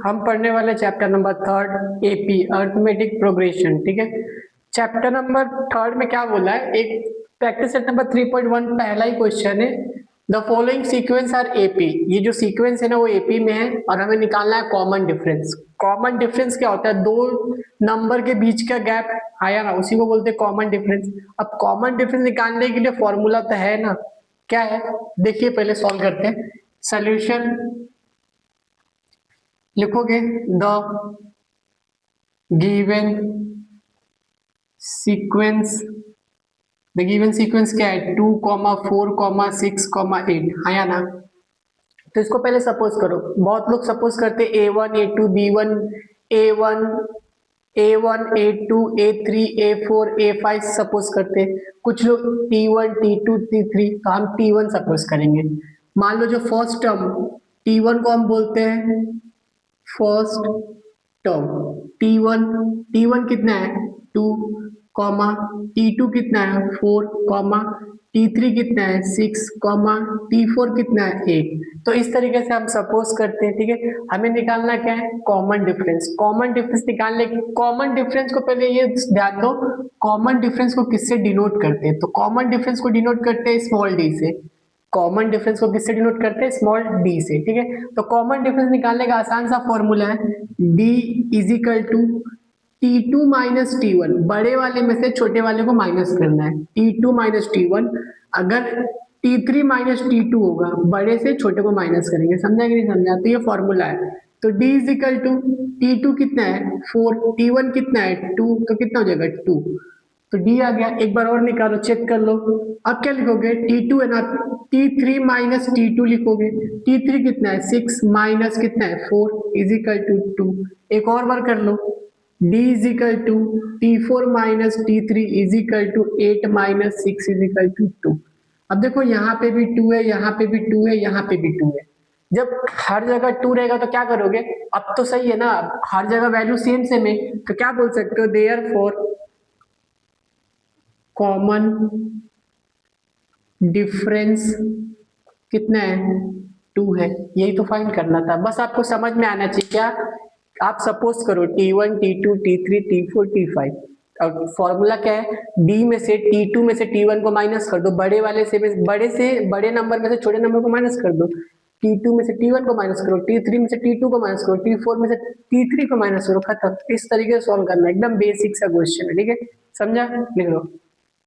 हम पढ़ने वाले chapter number 3 AP arithmetic progression. ठीक है, चैप्टर नंबर 3 में क्या बोला है, एक प्रैक्टिस सेट नंबर 3.1 पहला ही क्वेश्चन है, the following sequence are AP. ये जो सीक्वेंस है ना वो एपी में है और हमें निकालना है कॉमन डिफरेंस। कॉमन डिफरेंस क्या होता है, दो नंबर के बीच का गैप आया ना, उसी को बोलते हैं कॉमन डिफरेंस। अब कॉमन डिफरेंस निकालने के लिए फॉर्मूला तो है ना, क्या है देखिए, पहले सॉल्व करते हैं। सोल्यूशन लिखोगे, the given sequence, the given sequence क्या है, 2, 4, 6, 8, आया ना। तो इसको पहले सपोज करो, बहुत लोग सपोज करते A1 A2 B1 A1 A1 A2 A3 A4 A5 suppose करते, कुछ लोग T1 T2 T3, तो हम T1 सपोज करेंगे। मान लो जो फर्स्ट टर्म T1 को हम बोलते हैं फर्स्ट टर्म, T1 कितना है 2, T2 कितना है 4, T3 कितना है 6, T4 कितना है 8। तो इस तरीके से हम सपोज करते हैं। ठीक है, हमें निकालना क्या है, कॉमन डिफरेंस। कॉमन डिफरेंस निकालने की, कॉमन डिफरेंस को पहले ये ध्यान दो, कॉमन डिफरेंस को किससे डिनोट करते हैं, तो कॉमन डिफरेंस को डिनोट करते हैं स्मॉल डी से। कॉमन डिफरेंस को किससे डिनोट करते हैं, स्मॉल डी से। ठीक है, तो कॉमन डिफरेंस निकालने का आसान सा फॉर्मूला है, d is equal to T2 minus T1, बड़े वाले में से छोटे वाले को माइनस करना है, T2 माइनस T1। अगर T3 माइनस T2 होगा, बड़े से छोटे को माइनस करेंगे, समझा कि नहीं समझा, तो ये फॉर्मूला है। तो d is equal to T2 कितना है 4, T1 कितना है 2, तो कितना हो जाएगा 2, तो d आ गया। एक बार और निकालो, चेक कर लो। अब क्या लिखोगे, T2 है ना, T3 माइनस T2 लिखोगे, T3 कितना है 6 माइनस कितना है 4 इज इक्वल टू 2। एक और बार कर लो, d is equal to T4 minus T3 is equal to 8 minus 6 is equal to 2। अब देखो यहाँ पे भी 2 है, यहाँ पे भी 2 है, यहाँ पे भी 2 है। जब हर जगह 2 रहेगा तो क्या करोगे, अब तो सही है ना, हर जगह वैल्यू सेम सेम है, तो क्या बोल सकते हो, देयरफॉर कॉमन डिफरेंस कितना है 2 है। यही तो फाइंड करना था, बस आपको समझ में आना चाहिए। क्या आप सपोज करो T1 T2 T3 T4 T5, और फॉर्मूला क्या है, D में से T2 में से T1 को माइनस कर दो, बड़े नंबर में से छोटे नंबर को माइनस कर दो, T2 में से T1 को माइनस करो, T3 में से T2 को माइनस करो, T4 में से T3 को माइनस करो, खत्म। इस तरीके से सॉल्व करना, एकदम बेसिक सा क्वेश्चन है। ठीक है, समझा, लिख लो।